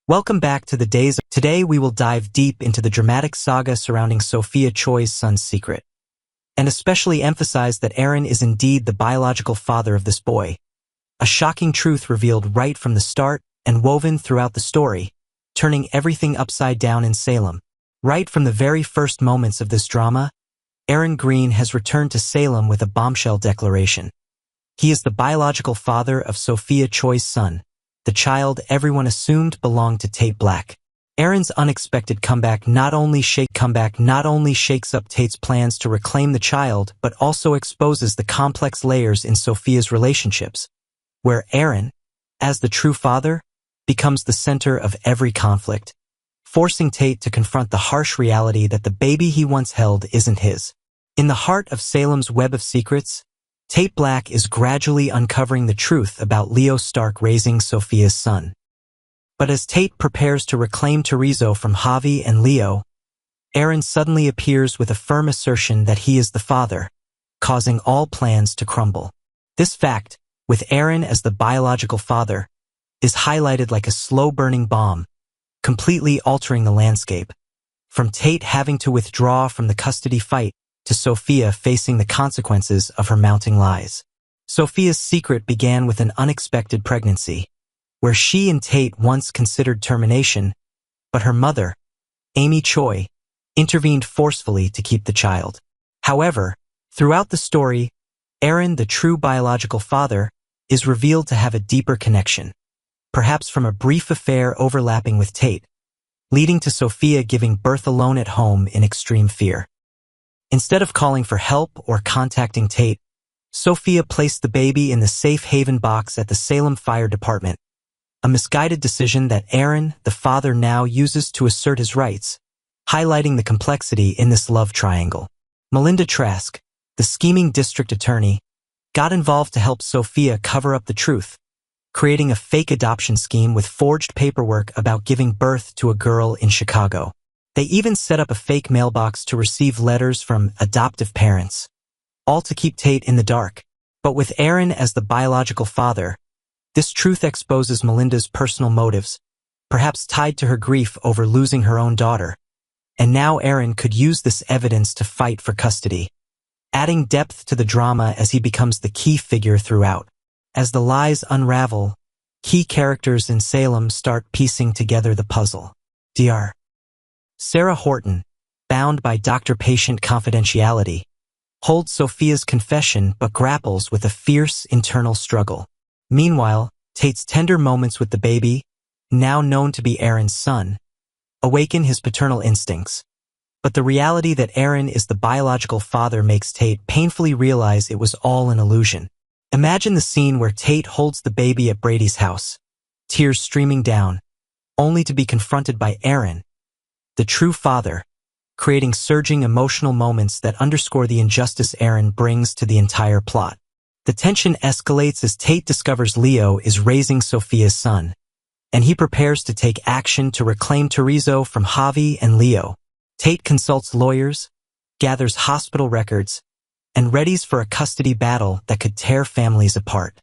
Welcome back to the days. Today we will dive deep into the dramatic saga surrounding Sophia Choi's son's secret, and especially emphasize that Aaron is indeed the biological father of this boy. A shocking truth revealed right from the start and woven throughout the story, turning everything upside down in Salem. Right from the very first moments of this drama, Aaron Green has returned to Salem with a bombshell declaration. He is the biological father of Sophia Choi's son, the child everyone assumed belonged to Tate Black. Aaron's unexpected comeback not only shakes up Tate's plans to reclaim the child, but also exposes the complex layers in Sophia's relationships, where Aaron, as the true father, becomes the center of every conflict, forcing Tate to confront the harsh reality that the baby he once held isn't his. In the heart of Salem's web of secrets, Tate Black is gradually uncovering the truth about Leo Stark raising Sophia's son. But as Tate prepares to reclaim Terizo from Javi and Leo, Aaron suddenly appears with a firm assertion that he is the father, causing all plans to crumble. This fact, with Aaron as the biological father, is highlighted like a slow-burning bomb, completely altering the landscape, from Tate having to withdraw from the custody fight to Sophia facing the consequences of her mounting lies. Sophia's secret began with an unexpected pregnancy, where she and Tate once considered termination, but her mother, Amy Choi, intervened forcefully to keep the child. However, throughout the story, Aaron, the true biological father, is revealed to have a deeper connection, perhaps from a brief affair overlapping with Tate, leading to Sophia giving birth alone at home in extreme fear. Instead of calling for help or contacting Tate, Sophia placed the baby in the safe haven box at the Salem Fire Department, a misguided decision that Aaron, the father, now uses to assert his rights, highlighting the complexity in this love triangle. Melinda Trask, the scheming district attorney, got involved to help Sophia cover up the truth, creating a fake adoption scheme with forged paperwork about giving birth to a girl in Chicago. They even set up a fake mailbox to receive letters from adoptive parents, all to keep Tate in the dark. But with Aaron as the biological father, this truth exposes Melinda's personal motives, perhaps tied to her grief over losing her own daughter. And now Aaron could use this evidence to fight for custody, adding depth to the drama as he becomes the key figure throughout. As the lies unravel, key characters in Salem start piecing together the puzzle. Dr. Sarah Horton, bound by doctor-patient confidentiality, holds Sophia's confession but grapples with a fierce internal struggle. Meanwhile, Tate's tender moments with the baby, now known to be Aaron's son, awaken his paternal instincts. But the reality that Aaron is the biological father makes Tate painfully realize it was all an illusion. Imagine the scene where Tate holds the baby at Brady's house, tears streaming down, only to be confronted by Aaron, the true father, creating surging emotional moments that underscore the injustice Aaron brings to the entire plot. The tension escalates as Tate discovers Leo is raising Sophia's son, and he prepares to take action to reclaim Terizo from Javi and Leo. Tate consults lawyers, gathers hospital records, and readies for a custody battle that could tear families apart.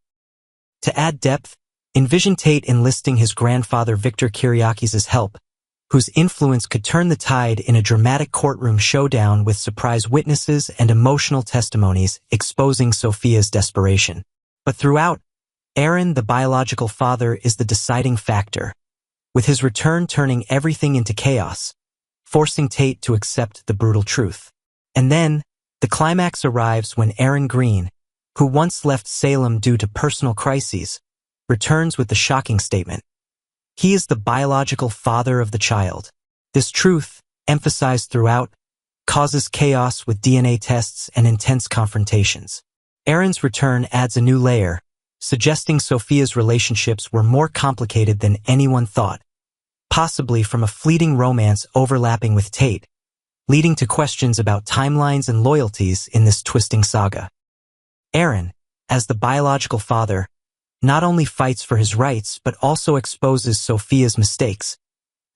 To add depth, envision Tate enlisting his grandfather Victor Kiriakis' help, whose influence could turn the tide in a dramatic courtroom showdown with surprise witnesses and emotional testimonies exposing Sophia's desperation. But throughout, Aaron, the biological father, is the deciding factor, with his return turning everything into chaos, forcing Tate to accept the brutal truth. And then, the climax arrives when Aaron Green, who once left Salem due to personal crises, returns with the shocking statement: he is the biological father of the child. This truth, emphasized throughout, causes chaos with DNA tests and intense confrontations. Aaron's return adds a new layer, suggesting Sophia's relationships were more complicated than anyone thought, possibly from a fleeting romance overlapping with Tate, leading to questions about timelines and loyalties in this twisting saga. Aaron, as the biological father, not only fights for his rights but also exposes Sophia's mistakes,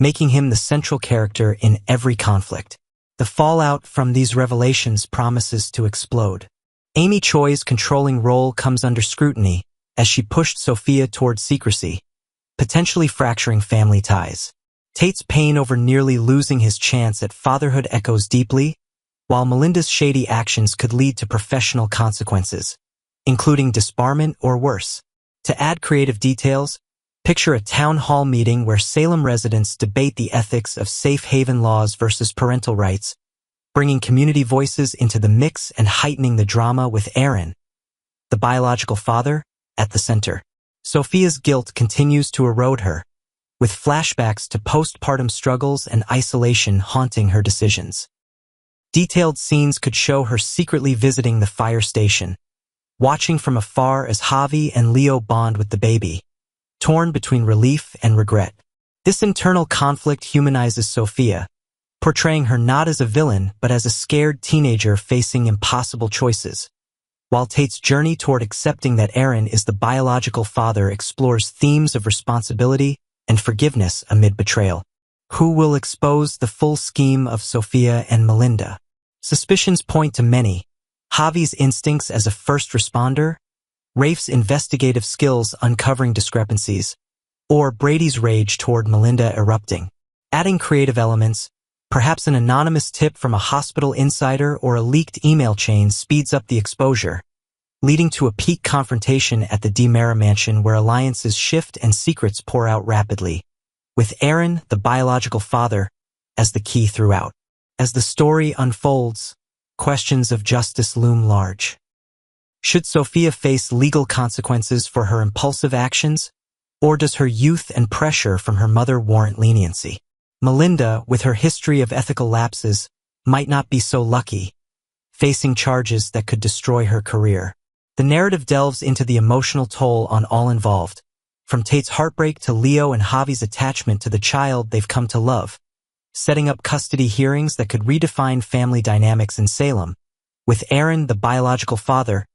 making him the central character in every conflict. The fallout from these revelations promises to explode. Amy Choi's controlling role comes under scrutiny as she pushed Sophia toward secrecy, potentially fracturing family ties. Tate's pain over nearly losing his chance at fatherhood echoes deeply, while Melinda's shady actions could lead to professional consequences, including disbarment or worse. To add creative details, picture a town hall meeting where Salem residents debate the ethics of safe haven laws versus parental rights, bringing community voices into the mix and heightening the drama with Aaron, the biological father, at the center. Sophia's guilt continues to erode her, with flashbacks to postpartum struggles and isolation haunting her decisions. Detailed scenes could show her secretly visiting the fire station, watching from afar as Javi and Leo bond with the baby, torn between relief and regret. This internal conflict humanizes Sophia, portraying her not as a villain but as a scared teenager facing impossible choices. While Tate's journey toward accepting that Aaron is the biological father explores themes of responsibility and forgiveness amid betrayal. Who will expose the full scheme of Sophia and Melinda? Suspicions point to many: Javi's instincts as a first responder, Rafe's investigative skills uncovering discrepancies, or Brady's rage toward Melinda erupting. Adding creative elements, perhaps an anonymous tip from a hospital insider or a leaked email chain speeds up the exposure, leading to a peak confrontation at the DiMera mansion where alliances shift and secrets pour out rapidly, with Aaron, the biological father, as the key throughout. As the story unfolds, questions of justice loom large. Should Sophia face legal consequences for her impulsive actions, or does her youth and pressure from her mother warrant leniency? Melinda, with her history of ethical lapses, might not be so lucky, facing charges that could destroy her career. The narrative delves into the emotional toll on all involved, from Tate's heartbreak to Leo and Javi's attachment to the child they've come to love, setting up custody hearings that could redefine family dynamics in Salem, with Aaron, the biological father,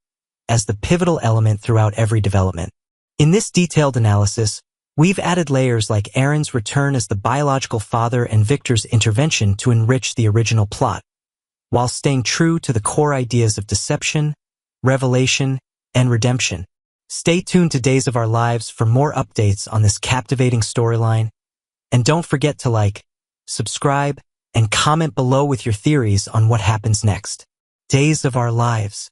as the pivotal element throughout every development. In this detailed analysis, we've added layers like Aaron's return as the biological father and Victor's intervention to enrich the original plot, while staying true to the core ideas of deception, revelation, and redemption. Stay tuned to Days of Our Lives for more updates on this captivating storyline, and don't forget to like, subscribe, and comment below with your theories on what happens next. Days of Our Lives.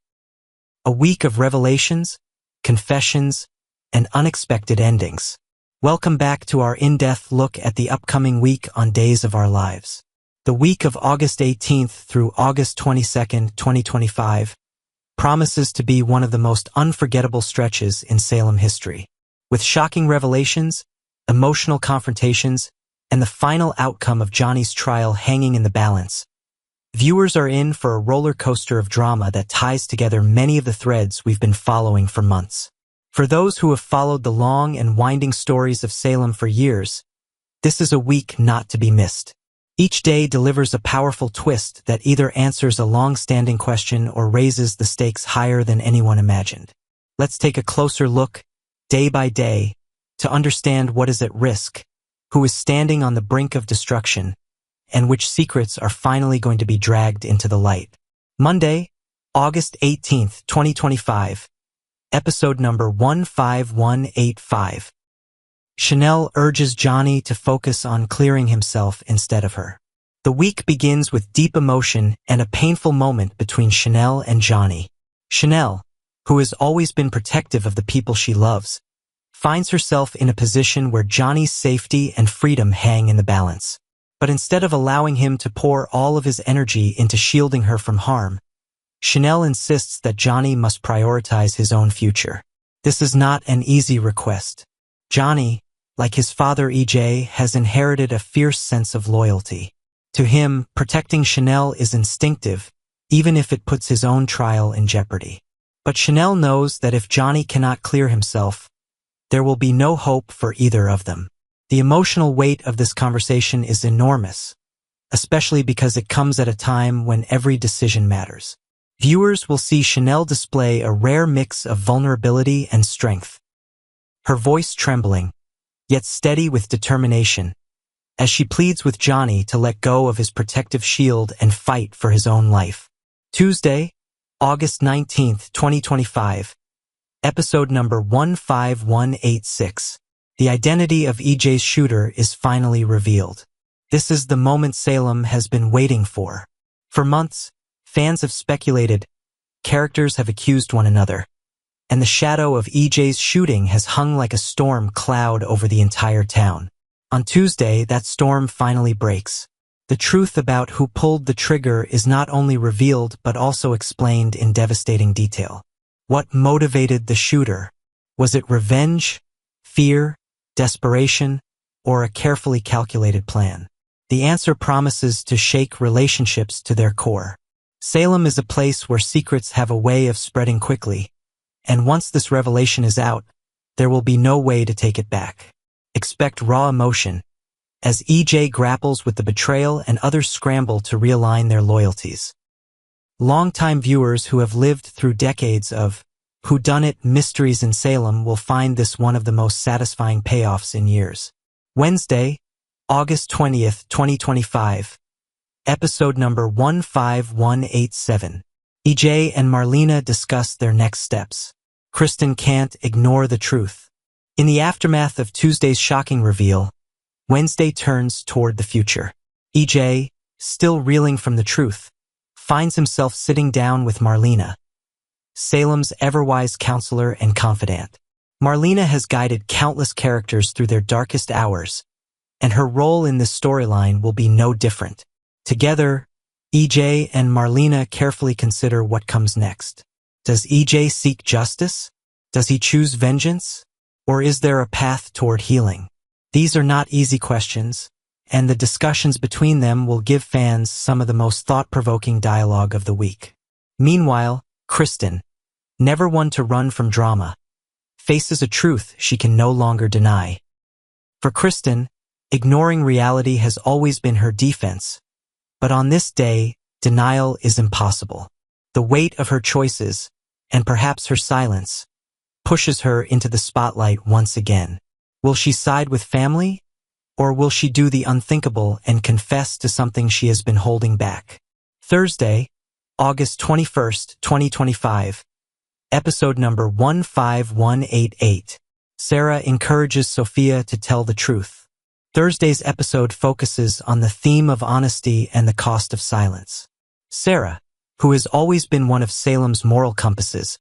A week of revelations, confessions, and unexpected endings. Welcome back to our in-depth look at the upcoming week on Days of Our Lives. The week of August 18th through August 22nd, 2025, promises to be one of the most unforgettable stretches in Salem history. With shocking revelations, emotional confrontations, and the final outcome of Johnny's trial hanging in the balance, viewers are in for a roller coaster of drama that ties together many of the threads we've been following for months. For those who have followed the long and winding stories of Salem for years, this is a week not to be missed. Each day delivers a powerful twist that either answers a long-standing question or raises the stakes higher than anyone imagined. Let's take a closer look, day by day, to understand what is at risk, who is standing on the brink of destruction, and which secrets are finally going to be dragged into the light. Monday, August 18th, 2025, episode number 15185. Chanel urges Johnny to focus on clearing himself instead of her. The week begins with deep emotion and a painful moment between Chanel and Johnny. Chanel, who has always been protective of the people she loves, finds herself in a position where Johnny's safety and freedom hang in the balance. But instead of allowing him to pour all of his energy into shielding her from harm, Chanel insists that Johnny must prioritize his own future. This is not an easy request. Johnny, like his father EJ, has inherited a fierce sense of loyalty. To him, protecting Chanel is instinctive, even if it puts his own trial in jeopardy. But Chanel knows that if Johnny cannot clear himself, there will be no hope for either of them. The emotional weight of this conversation is enormous, especially because it comes at a time when every decision matters. Viewers will see Chanel display a rare mix of vulnerability and strength. Her voice trembling, yet steady with determination, as she pleads with Johnny to let go of his protective shield and fight for his own life. Tuesday, August 19th, 2025, episode number 15186. The identity of EJ's shooter is finally revealed. This is the moment Salem has been waiting for. For months, fans have speculated, characters have accused one another, and the shadow of EJ's shooting has hung like a storm cloud over the entire town. On Tuesday, that storm finally breaks. The truth about who pulled the trigger is not only revealed but also explained in devastating detail. What motivated the shooter? Was it revenge, fear, desperation, or a carefully calculated plan? The answer promises to shake relationships to their core. Salem is a place where secrets have a way of spreading quickly, and once this revelation is out, there will be no way to take it back. Expect raw emotion, as EJ grapples with the betrayal and others scramble to realign their loyalties. Longtime viewers who have lived through decades of whodunit mysteries in Salem will find this one of the most satisfying payoffs in years. Wednesday, August 20th, 2025. Episode number 15187. EJ and Marlena discuss their next steps. Kristen can't ignore the truth. In the aftermath of Tuesday's shocking reveal, Wednesday turns toward the future. EJ, still reeling from the truth, finds himself sitting down with Marlena, Salem's ever-wise counselor and confidant. Marlena has guided countless characters through their darkest hours, and her role in this storyline will be no different. Together, EJ and Marlena carefully consider what comes next. Does EJ seek justice? Does he choose vengeance? Or is there a path toward healing? These are not easy questions, and the discussions between them will give fans some of the most thought-provoking dialogue of the week. Meanwhile, Kristen, never one to run from drama, faces a truth she can no longer deny. For Kristen, ignoring reality has always been her defense, but on this day, denial is impossible. The weight of her choices, and perhaps her silence, pushes her into the spotlight once again. Will she side with family, or will she do the unthinkable and confess to something she has been holding back? Thursday, August 21st, 2025. Episode number 15188. Sarah encourages Sophia to tell the truth. Thursday's episode focuses on the theme of honesty and the cost of silence. Sarah, who has always been one of Salem's moral compasses,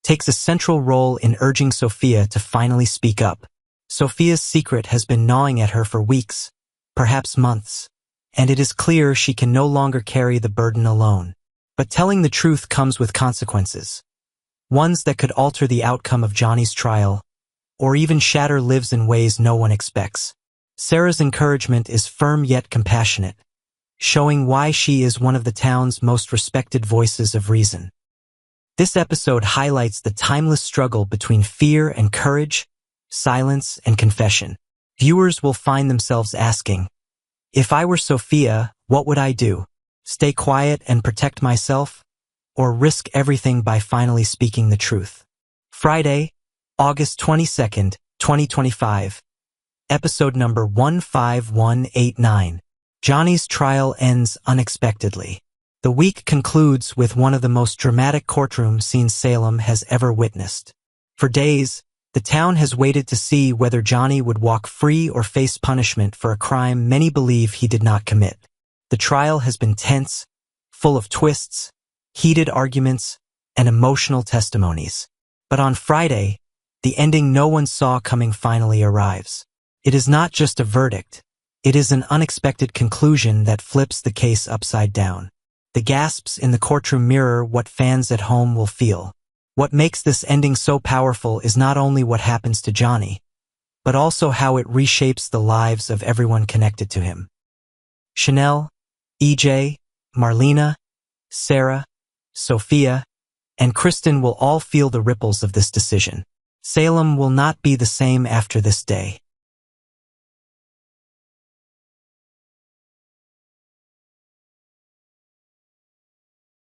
takes a central role in urging Sophia to finally speak up. Sophia's secret has been gnawing at her for weeks, perhaps months, and it is clear she can no longer carry the burden alone. But telling the truth comes with consequences, ones that could alter the outcome of Johnny's trial, or even shatter lives in ways no one expects. Sarah's encouragement is firm yet compassionate, showing why she is one of the town's most respected voices of reason. This episode highlights the timeless struggle between fear and courage, silence and confession. Viewers will find themselves asking, if I were Sophia, what would I do? Stay quiet and protect myself, or risk everything by finally speaking the truth? Friday, August 22nd, 2025. Episode number 15189. Johnny's trial ends unexpectedly. The week concludes with one of the most dramatic courtroom scenes Salem has ever witnessed. For days, the town has waited to see whether Johnny would walk free or face punishment for a crime many believe he did not commit. The trial has been tense, full of twists, heated arguments, and emotional testimonies. But on Friday, the ending no one saw coming finally arrives. It is not just a verdict. It is an unexpected conclusion that flips the case upside down. The gasps in the courtroom mirror what fans at home will feel. What makes this ending so powerful is not only what happens to Johnny, but also how it reshapes the lives of everyone connected to him. Chanel, EJ, Marlena, Sarah, Sophia, and Kristen will all feel the ripples of this decision. Salem will not be the same after this day.